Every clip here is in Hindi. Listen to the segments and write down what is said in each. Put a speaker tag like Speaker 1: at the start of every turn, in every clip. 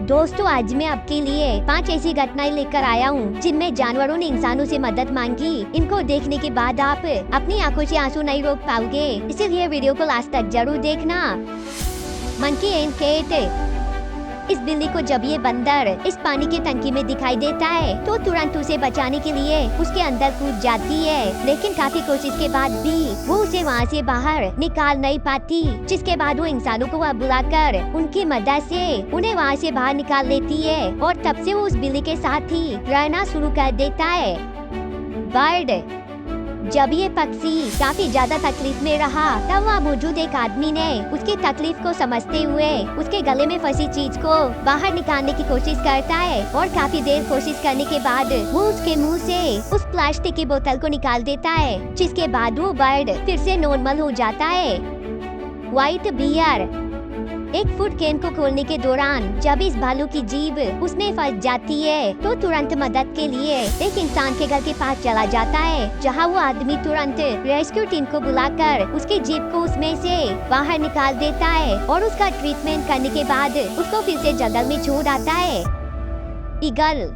Speaker 1: दोस्तों, आज मैं आपके लिए 5 ऐसी घटनाएं लेकर आया हूँ जिनमें जानवरों ने इंसानों से मदद मांगी। इनको देखने के बाद आप अपनी आंखों से आंसू नहीं रोक पाओगे, इसीलिए वीडियो को लास्ट तक जरूर देखना। Monkey and cat. इस बिल्ली को जब ये बंदर इस पानी की टंकी में दिखाई देता है तो तुरंत उसे बचाने के लिए उसके अंदर कूद जाती है, लेकिन काफी कोशिश के बाद भी वो उसे वहाँ से बाहर निकाल नहीं पाती, जिसके बाद वो इंसानों को वहाँ बुलाकर उनकी मदद से उन्हें वहाँ से बाहर निकाल लेती है और तब से वो उस बिल्ली के साथ ही रहना शुरू कर देता है। बर्ड। जब ये पक्षी काफी ज्यादा तकलीफ में रहा तब वहाँ मौजूद एक आदमी ने उसकी तकलीफ को समझते हुए उसके गले में फंसी चीज को बाहर निकालने की कोशिश करता है और काफी देर कोशिश करने के बाद वो उसके मुंह से उस प्लास्टिक की बोतल को निकाल देता है, जिसके बाद वो बर्ड फिर से नॉर्मल हो जाता है। White bear. एक फूड कैन को खोलने के दौरान जब इस भालू की जीभ उसमें फंस जाती है तो तुरंत मदद के लिए एक इंसान के घर के पास चला जाता है, जहां वो आदमी तुरंत रेस्क्यू टीम को बुलाकर उसकी जीभ को उसमें से बाहर निकाल देता है और उसका ट्रीटमेंट करने के बाद उसको फिर से जंगल में छोड़ आता है। ईगल।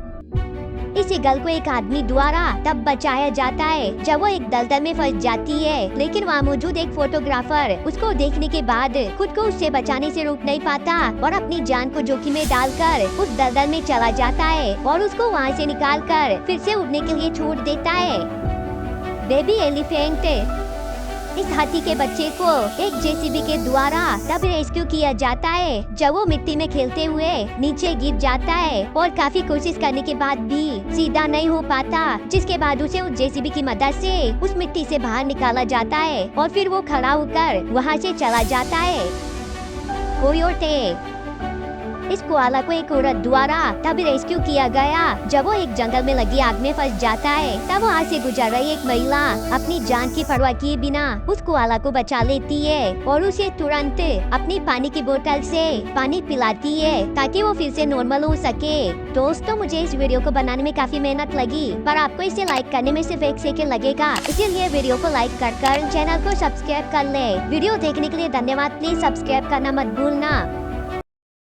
Speaker 1: इस ईगल को एक आदमी द्वारा तब बचाया जाता है जब वो एक दलदल में फंस जाती है, लेकिन वहाँ मौजूद एक फोटोग्राफर उसको देखने के बाद खुद को उससे बचाने से रोक नहीं पाता और अपनी जान को जोखिम में डालकर उस दलदल में चला जाता है और उसको वहाँ से निकालकर फिर से उड़ने के लिए छोड़ देता है। Baby elephant. इस हाथी के बच्चे को एक जेसीबी के द्वारा तब रेस्क्यू किया जाता है जब वो मिट्टी में खेलते हुए नीचे गिर जाता है और काफी कोशिश करने के बाद भी सीधा नहीं हो पाता, जिसके बाद उसे उस जेसीबी की मदद से उस मिट्टी से बाहर निकाला जाता है और फिर वो खड़ा होकर वहाँ से चला जाता है। कोयोटे। इस कोआला को एक औरत द्वारा तब रेस्क्यू किया गया जब वो एक जंगल में लगी आग में फंस जाता है। तब वहाँ से गुजर रही एक महिला अपनी जान की परवाह किए बिना उस कोआला को बचा लेती है और उसे तुरंत अपनी पानी की बोतल से पानी पिलाती है ताकि वो फिर से नॉर्मल हो सके। दोस्तों, मुझे इस वीडियो को बनाने में काफी मेहनत लगी, पर आपको इसे लाइक करने में सिर्फ 1 सेकंड लगेगा, इसीलिए वीडियो को लाइक कर चैनल को सब्सक्राइब कर ले। वीडियो देखने के लिए धन्यवाद। प्लीज सब्सक्राइब करना मत भूलना।